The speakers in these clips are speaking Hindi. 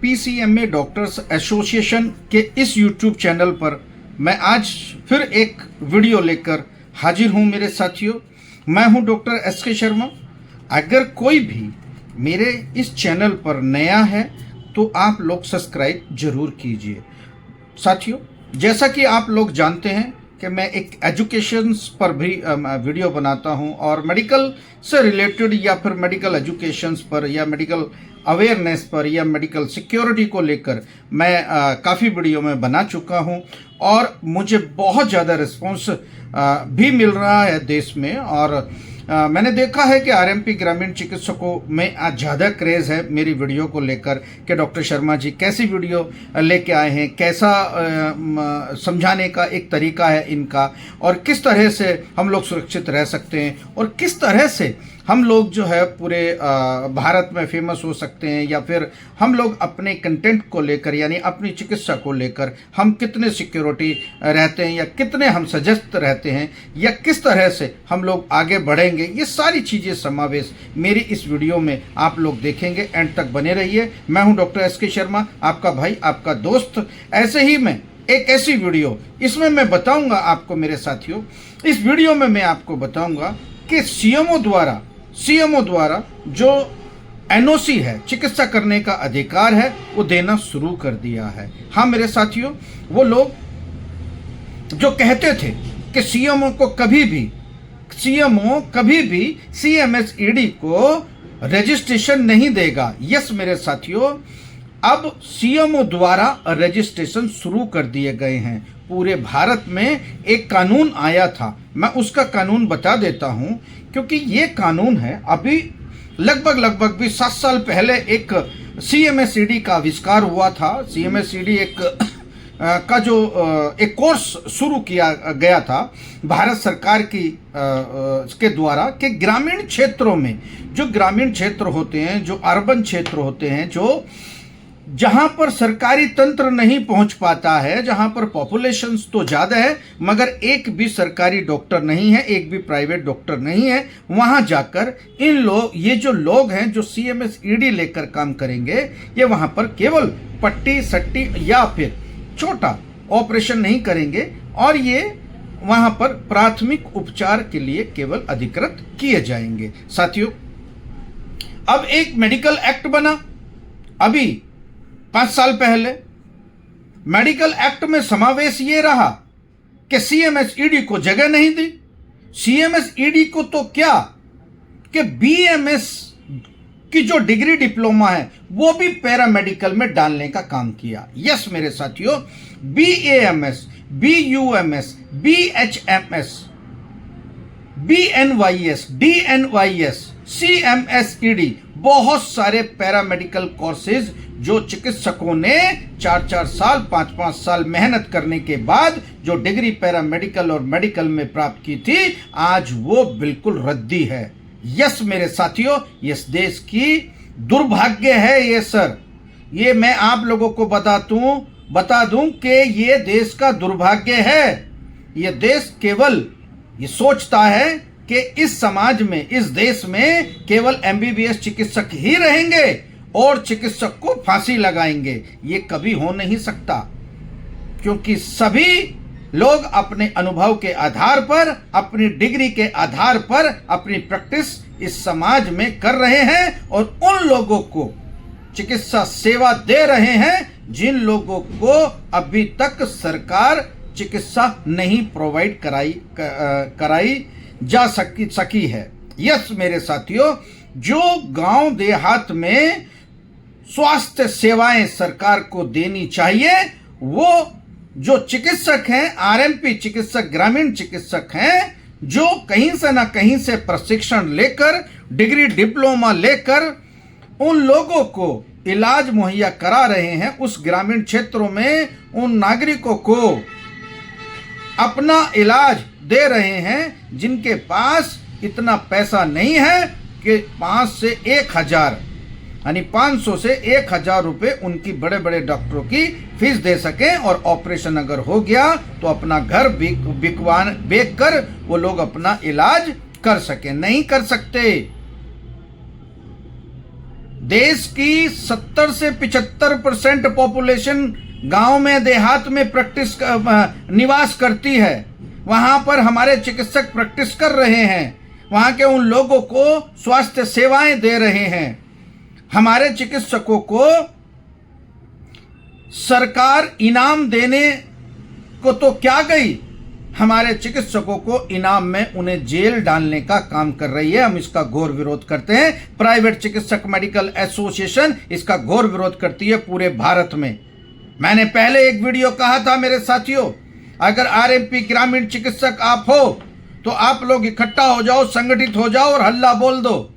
पीसीएमए डॉक्टर्स एसोसिएशन के इस यूट्यूब चैनल पर मैं आज फिर एक वीडियो लेकर हाजिर हूं मेरे साथियों। मैं हूं डॉक्टर एसके शर्मा। अगर कोई भी मेरे इस चैनल पर नया है तो आप लोग सब्सक्राइब जरूर कीजिए। साथियों, जैसा कि आप लोग जानते हैं कि मैं एक एजुकेशंस पर भी वीडियो बनाता हूं और मेडिकल से रिलेटेड या फिर मेडिकल एजुकेशंस पर या मेडिकल अवेयरनेस पर या मेडिकल सिक्योरिटी को लेकर मैं काफ़ी वीडियो में बना चुका हूं और मुझे बहुत ज़्यादा रिस्पॉन्स भी मिल रहा है देश में। और मैंने देखा है कि आरएमपी ग्रामीण चिकित्सकों में आज ज़्यादा क्रेज़ है मेरी वीडियो को लेकर कि डॉक्टर शर्मा जी कैसी वीडियो लेके आए हैं, कैसा समझाने का एक तरीका है इनका, और किस तरह से हम लोग सुरक्षित रह सकते हैं और किस तरह से हम लोग जो है पूरे भारत में फेमस हो सकते हैं, या फिर हम लोग अपने कंटेंट को लेकर यानी अपनी चिकित्सा को लेकर हम कितने सिक्योरिटी रहते हैं या कितने हम सजस्त रहते हैं या किस तरह से हम लोग आगे बढ़ेंगे। ये सारी चीज़ें समावेश मेरी इस वीडियो में आप लोग देखेंगे। एंड तक बने रहिए। मैं हूं डॉक्टर एसके शर्मा, आपका भाई, आपका दोस्त। ऐसे ही मैं एक ऐसी वीडियो इसमें मैं बताऊंगा आपको मेरे साथियों, इस वीडियो में मैं आपको बताऊंगा कि सीएमओ द्वारा जो एनओसी है, चिकित्सा करने का अधिकार है, वो देना शुरू कर दिया है। हाँ मेरे साथियों, वो लोग जो कहते थे कि सीएमओ कभी भी सीएमएसईडी को रजिस्ट्रेशन नहीं देगा। यस मेरे साथियों, अब सीएमओ द्वारा रजिस्ट्रेशन शुरू कर दिए गए हैं। पूरे भारत में एक कानून आया था, मैं उसका कानून बता देता हूं क्योंकि ये कानून है अभी लगभग भी 7 साल पहले एक सीएमएसईडी का आविष्कार हुआ था। सीएमएसईडी एक कोर्स शुरू किया गया था भारत सरकार के द्वारा कि ग्रामीण क्षेत्रों में, जो ग्रामीण क्षेत्र होते हैं, जो अर्बन क्षेत्र होते हैं, जो जहां पर सरकारी तंत्र नहीं पहुंच पाता है, जहां पर पॉपुलेशंस तो ज़्यादा है मगर एक भी सरकारी डॉक्टर नहीं है, एक भी प्राइवेट डॉक्टर नहीं है, वहां जाकर ये जो लोग हैं जो सीएमएसईडी लेकर काम करेंगे, ये वहां पर केवल पट्टी सट्टी या फिर छोटा ऑपरेशन नहीं करेंगे और ये वहां पर प्राथमिक उपचार के लिए केवल अधिकृत किए जाएंगे। साथियों, अब एक मेडिकल एक्ट बना अभी 5 साल पहले। मेडिकल एक्ट में समावेश ये रहा कि सीएमएसईडी को जगह नहीं दी। सीएमएसईडी को तो क्या कि बीएमएस की जो डिग्री डिप्लोमा है वो भी पैरामेडिकल में डालने का काम किया। यस मेरे साथियों, बीएएमएस, बीयूएमएस, बीएचएमएस, बीएनवाईएस, डीएनवाईएस, सीएमएसईडी, बहुत सारे पैरामेडिकल कोर्सेज जो चिकित्सकों ने 4-4 साल 5-5 साल मेहनत करने के बाद जो डिग्री पैरामेडिकल और मेडिकल में प्राप्त की थी, आज वो बिल्कुल रद्दी है। यस मेरे साथियों, इस देश की दुर्भाग्य है ये सर। ये मैं आप लोगों को बता दूं कि ये देश का दुर्भाग्य है। ये देश केवल ये सोचता है कि इस समाज में, इस देश में केवल एमबीबीएस चिकित्सक ही रहेंगे और चिकित्सक को फांसी लगाएंगे। ये कभी हो नहीं सकता क्योंकि सभी लोग अपने अनुभव के आधार पर, अपनी डिग्री के आधार पर अपनी प्रैक्टिस इस समाज में कर रहे हैं और उन लोगों को चिकित्सा सेवा दे रहे हैं जिन लोगों को अभी तक सरकार चिकित्सा नहीं प्रोवाइड कराई जा सकी है। यस मेरे साथियों, जो गांव देहात में स्वास्थ्य सेवाएं सरकार को देनी चाहिए, वो जो चिकित्सक हैं, आरएमपी चिकित्सक, ग्रामीण चिकित्सक हैं, जो कहीं से ना कहीं से प्रशिक्षण लेकर, डिग्री डिप्लोमा लेकर उन लोगों को इलाज मुहैया करा रहे हैं, उस ग्रामीण क्षेत्रों में उन नागरिकों को अपना इलाज दे रहे हैं जिनके पास इतना पैसा नहीं है कि 5 से 1000 यानी 500 से 1000 रुपए उनकी बड़े बड़े डॉक्टरों की फीस दे सकें और ऑपरेशन अगर हो गया तो अपना घर बेच कर वो लोग अपना इलाज कर सकें। नहीं कर सकते। देश की 70 से 75% पॉपुलेशन गांव में देहात में निवास करती है। वहां पर हमारे चिकित्सक प्रैक्टिस कर रहे हैं, वहां के उन लोगों को स्वास्थ्य सेवाएं दे रहे हैं। हमारे चिकित्सकों को सरकार इनाम देने को तो क्या गई, हमारे चिकित्सकों को इनाम में उन्हें जेल डालने का काम कर रही है। हम इसका घोर विरोध करते हैं। प्राइवेट चिकित्सक मेडिकल एसोसिएशन इसका घोर विरोध करती है पूरे भारत में। मैंने पहले एक वीडियो कहा था मेरे साथियों, अगर आरएमपी ग्रामीण चिकित्सक आप हो तो आप लोग इकट्ठा हो जाओ, संगठित हो जाओ और हल्ला बोल दो।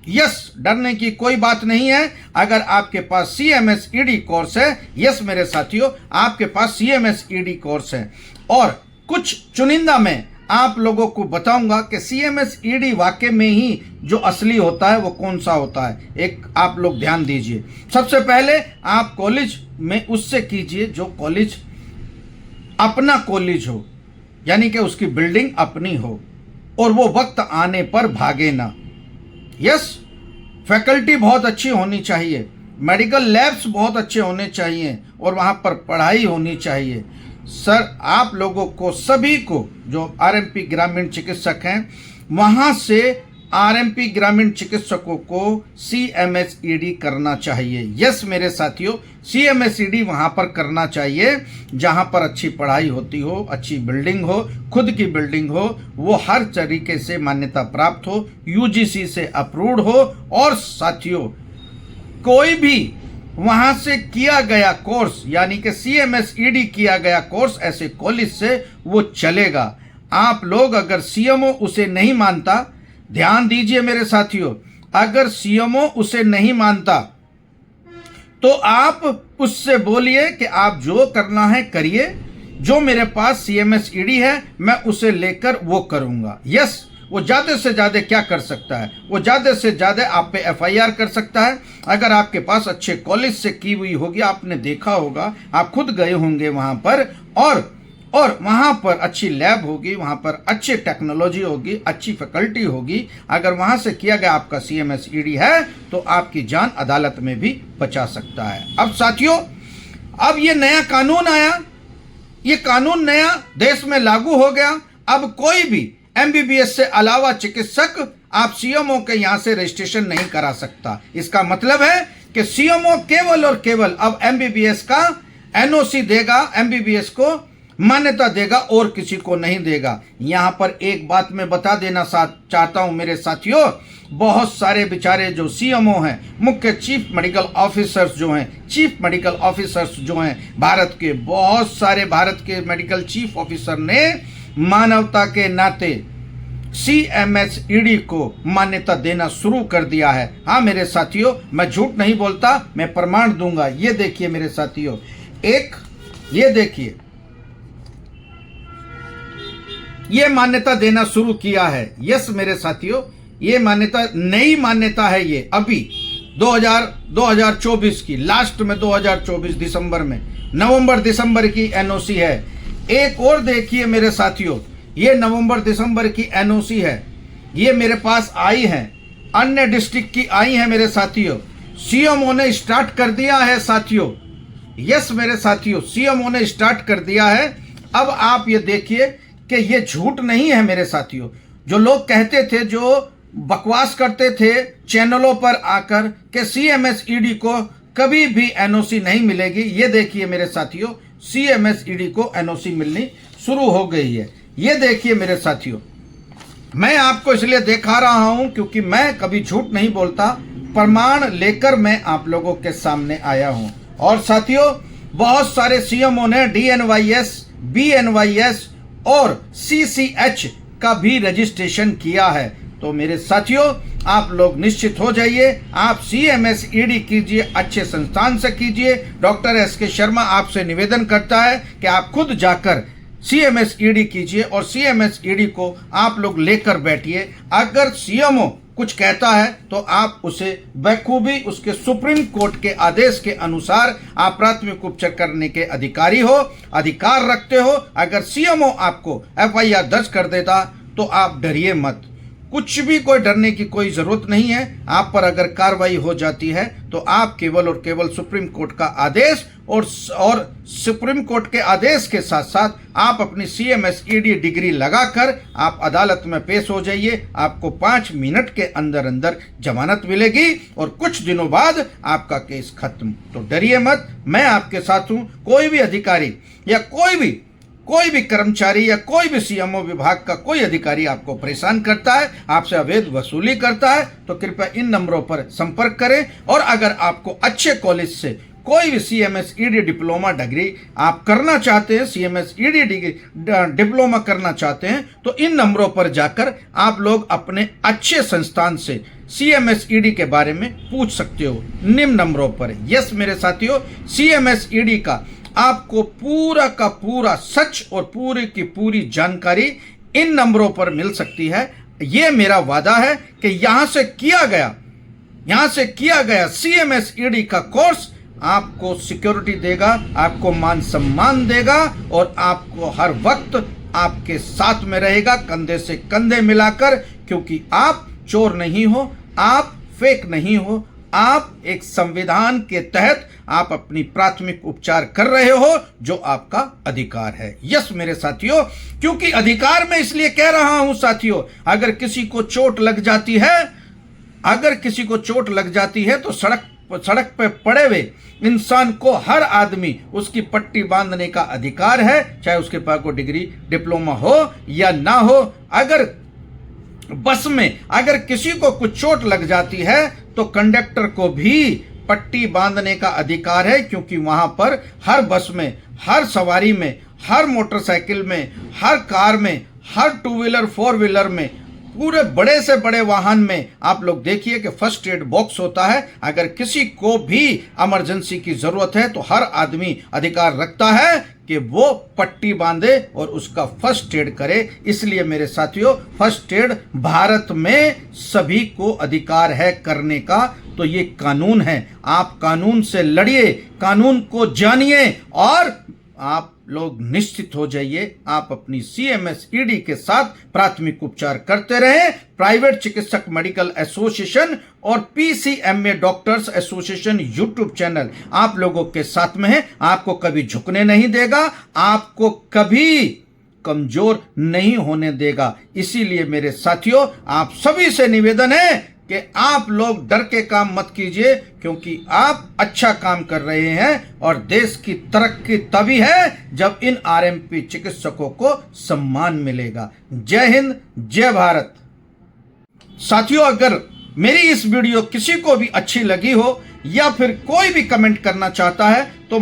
यस, डरने की कोई बात नहीं है। अगर आपके पास CMS-ED कोर्स है, यस मेरे साथियों, आपके पास CMS-ED कोर्स है। और कुछ चुनिंदा मैं आप लोगों को बताऊंगा कि CMS-ED वाकई में ही जो असली होता है वो कौन सा होता है। एक आप लोग ध्यान दीजिए। सबसे पहले आप कॉलेज में उससे कीजिए जो कॉलेज अपना कॉलेज हो, यानी कि उसकी बिल्डिंग अपनी हो और वो वक्त आने पर भागे ना। यस, फैकल्टी बहुत अच्छी होनी चाहिए, मेडिकल लैब्स बहुत अच्छे होने चाहिए और वहाँ पर पढ़ाई होनी चाहिए। सर, आप लोगों को सभी को जो आरएमपी ग्रामीण चिकित्सक हैं, वहाँ से आरएमपी ग्रामीण चिकित्सकों को CMS-ED करना चाहिए। यस मेरे साथियों, CMS-ED वहाँ पर करना चाहिए जहाँ पर अच्छी पढ़ाई होती हो, अच्छी बिल्डिंग हो, खुद की बिल्डिंग हो, वो हर तरीके से मान्यता प्राप्त हो, UGC से अप्रूव्ड हो। और साथियों, कोई भी वहाँ से किया गया कोर्स यानी कि CMS-ED किया गया कोर्स ऐसे कॉलेज से वो चलेगा। आप लोग अगर CMO उसे नहीं मानता, ध्यान दीजिए मेरे साथियों, अगर CMO उसे नहीं मानता तो आप उससे बोलिए कि आप जो करना है करिए, जो मेरे पास CMS-ED है मैं उसे लेकर वो करूंगा। यस, वो ज़्यादा से ज़्यादा क्या कर सकता है, वो ज़्यादा से ज़्यादा आप पे FIR कर सकता है। अगर आपके पास अच्छे कॉलेज से की हुई होगी, आपने देखा होगा, आप खुद गए होंगे वहाँ पर, और वहाँ पर अच्छी लैब होगी, वहाँ पर अच्छी टेक्नोलॉजी होगी, अच्छी फैकल्टी होगी। अगर वहाँ से किया गया आपका CMS-ED है तो आपकी जान अदालत में भी बचा सकता है। अब साथियों, अब ये नया कानून आया, ये कानून नया देश में लागू हो गया। अब कोई भी MBBS से अलावा चिकित्सक आप CMO के यहाँ से रजिस्ट्रेशन नहीं करा सकता। इसका मतलब है कि CMO केवल और केवल अब MBBS का NOC देगा, MBBS को मान्यता देगा और किसी को नहीं देगा। यहाँ पर एक बात मैं बता देना चाहता हूँ मेरे साथियों, बहुत सारे बेचारे जो CMO हैं, मुख्य चीफ मेडिकल ऑफिसर्स जो हैं, चीफ मेडिकल ऑफिसर्स जो हैं भारत के, बहुत सारे भारत के मेडिकल चीफ ऑफिसर ने मानवता के नाते CMS-ED को मान्यता देना शुरू कर दिया है। हाँ मेरे साथियों, मैं झूठ नहीं बोलता, मैं प्रमाण दूंगा। ये देखिए मेरे साथियों, ये देखिए, ये मान्यता देना शुरू किया है। यस मेरे साथियों, ये मान्यता नई मान्यता है, ये अभी 2024 की लास्ट में 2024 दिसंबर में, नवंबर दिसंबर की NOC है। एक और देखिए मेरे साथियों, ये नवंबर दिसंबर की NOC है, ये मेरे पास आई है, अन्य डिस्ट्रिक्ट की आई है मेरे साथियों। CMO ने स्टार्ट कर दिया है साथियों। यस मेरे साथियों, CMO ने स्टार्ट कर दिया है। अब आप ये देखिए कि ये झूठ नहीं है मेरे साथियों। जो लोग कहते थे, जो बकवास करते थे चैनलों पर आकर कि CMS-ED को कभी भी NOC नहीं मिलेगी, ये देखिए मेरे साथियों, CMS-ED को NOC मिलनी शुरू हो गई है। ये देखिए मेरे साथियों, मैं आपको इसलिए दिखा रहा हूं क्योंकि मैं कभी झूठ नहीं बोलता, प्रमाण लेकर मैं आप लोगों के सामने आया हूं। और साथियों, बहुत सारे CMO ने DNYS, BNYS और CCH का भी रजिस्ट्रेशन किया है। तो मेरे साथियों, आप लोग निश्चित हो जाइए, आप CMS-ED कीजिए, अच्छे संस्थान से कीजिए। डॉक्टर SK शर्मा आपसे निवेदन करता है कि आप खुद जाकर CMS-ED कीजिए और CMS-ED को आप लोग लेकर बैठिए। अगर CMO कुछ कहता है तो आप उसे बखूबी उसके सुप्रीम कोर्ट के आदेश के अनुसार आप प्राथमिक उपचार करने के अधिकारी हो, अधिकार रखते हो। अगर CMO आपको FIR दर्ज कर देता तो आप डरिए मत। कुछ भी कोई डरने की कोई जरूरत नहीं है। आप पर अगर कार्रवाई हो जाती है तो आप केवल और केवल सुप्रीम कोर्ट का आदेश और सुप्रीम कोर्ट के आदेश के साथ साथ आप अपनी CMS-ED डिग्री लगाकर आप अदालत में पेश हो जाइए। आपको 5 मिनट के अंदर अंदर जमानत मिलेगी और कुछ दिनों बाद आपका केस खत्म। तो डरिए मत, मैं आपके साथ हूं। कोई भी अधिकारी या कोई भी कर्मचारी या कोई भी CMO विभाग का कोई अधिकारी आपको परेशान करता है, आपसे अवैध वसूली करता है, तो कृपया इन नंबरों पर संपर्क करें। और अगर आपको अच्छे कॉलेज से कोई भी CMS-ED डिप्लोमा डिग्री आप करना चाहते हैं, CMS-ED डिप्लोमा करना चाहते हैं, तो इन नंबरों पर जाकर आप लोग अपने अच्छे संस्थान से CMS-ED के बारे में पूछ सकते हो निम्न नंबरों पर। यस मेरे साथियों, CMS-ED का आपको पूरा का पूरा सच और पूरी की पूरी जानकारी इन नंबरों पर मिल सकती है। यह मेरा वादा है कि यहां से किया गया CMS-ED का कोर्स आपको सिक्योरिटी देगा, आपको मान सम्मान देगा और आपको हर वक्त आपके साथ में रहेगा, कंधे से कंधे मिलाकर। क्योंकि आप चोर नहीं हो, आप फेक नहीं हो, आप एक संविधान के तहत आप अपनी प्राथमिक उपचार कर रहे हो, जो आपका अधिकार है। यस मेरे साथियों, क्योंकि अधिकार मैं इसलिए कह रहा हूं साथियों, अगर किसी को चोट लग जाती है तो सड़क पे पड़े हुए इंसान को, हर आदमी, उसकी पट्टी बांधने का अधिकार है, चाहे उसके पास कोई डिग्री डिप्लोमा हो या ना हो। अगर बस में अगर किसी को कुछ चोट लग जाती है तो कंडक्टर को भी पट्टी बांधने का अधिकार है, क्योंकि वहां पर हर बस में, हर सवारी में, हर मोटरसाइकिल में, हर कार में, हर 2 व्हीलर 4 व्हीलर में, पूरे बड़े से बड़े वाहन में आप लोग देखिए कि फर्स्ट एड बॉक्स होता है। अगर किसी को भी इमरजेंसी की जरूरत है तो हर आदमी अधिकार रखता है कि वो पट्टी बांधे और उसका फर्स्ट एड करे। इसलिए मेरे साथियों, फर्स्ट एड भारत में सभी को अधिकार है करने का। तो ये कानून है, आप कानून से लड़िए, कानून को जानिए और आप लोग निश्चित हो जाइए, आप अपनी CMS-ED के साथ प्राथमिक उपचार करते रहें। प्राइवेट चिकित्सक मेडिकल एसोसिएशन और PCMA doctors association YouTube channel आप लोगों के साथ में है, आपको कभी झुकने नहीं देगा, आपको कभी कमजोर नहीं होने देगा। इसीलिए मेरे साथियों, आप सभी से निवेदन है कि आप लोग डर के काम मत कीजिए, क्योंकि आप अच्छा काम कर रहे हैं और देश की तरक्की तभी है जब इन RMP चिकित्सकों को सम्मान मिलेगा। जय हिंद, जय भारत। साथियों, अगर मेरी इस वीडियो किसी को भी अच्छी लगी हो या फिर कोई भी कमेंट करना चाहता है तो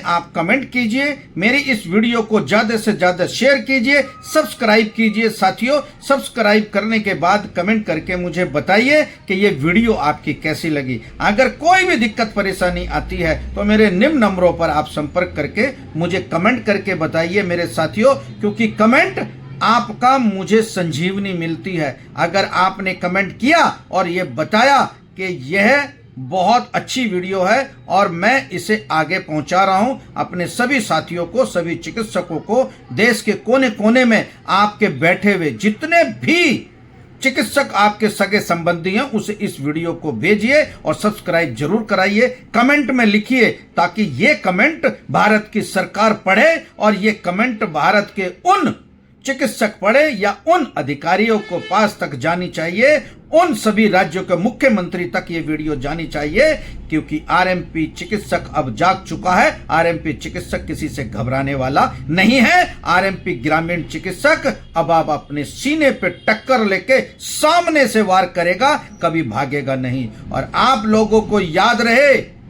आप कमेंट कीजिए, मेरी इस वीडियो को ज्यादा से ज्यादा शेयर कीजिए, सब्सक्राइब कीजिए। साथियों, सब्सक्राइब करने के बाद कमेंट करके मुझे बताइए कि ये वीडियो आपकी कैसी लगी। अगर कोई भी दिक्कत परेशानी आती है तो मेरे निम्न नंबरों पर आप संपर्क करके मुझे कमेंट करके बताइए मेरे साथियों, क्योंकि कमेंट आपका मुझे संजीवनी मिलती है। अगर आपने कमेंट किया और ये बताया कि यह बहुत अच्छी वीडियो है और मैं इसे आगे पहुंचा रहा हूं अपने सभी साथियों को, सभी चिकित्सकों को, देश के कोने कोने में आपके बैठे हुए जितने भी चिकित्सक आपके सगे संबंधी हैं, उसे इस वीडियो को भेजिए और सब्सक्राइब जरूर कराइए। कमेंट में लिखिए ताकि ये कमेंट भारत की सरकार पढ़े और ये कमेंट भारत के उन चिकित्सक पढ़े या उन अधिकारियों को पास तक जानी चाहिए, उन सभी राज्यों के मुख्यमंत्री तक ये वीडियो जानी चाहिए, क्योंकि RMP चिकित्सक अब जाग चुका है। RMP चिकित्सक किसी से घबराने वाला नहीं है। RMP ग्रामीण चिकित्सक अब आप अपने सीने पे टक्कर लेके सामने से वार करेगा, कभी भागेगा नहीं। और आप लोगों को याद रहे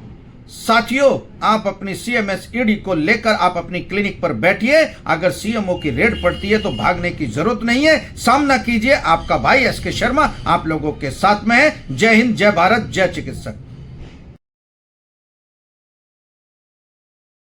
साथियों, आप अपनी CMS-ED को लेकर आप अपनी क्लिनिक पर बैठिए। अगर CMO की रेड पड़ती है तो भागने की जरूरत नहीं है, सामना कीजिए। आपका भाई SK शर्मा आप लोगों के साथ में है। जय हिंद, जय भारत, जय चिकित्सक।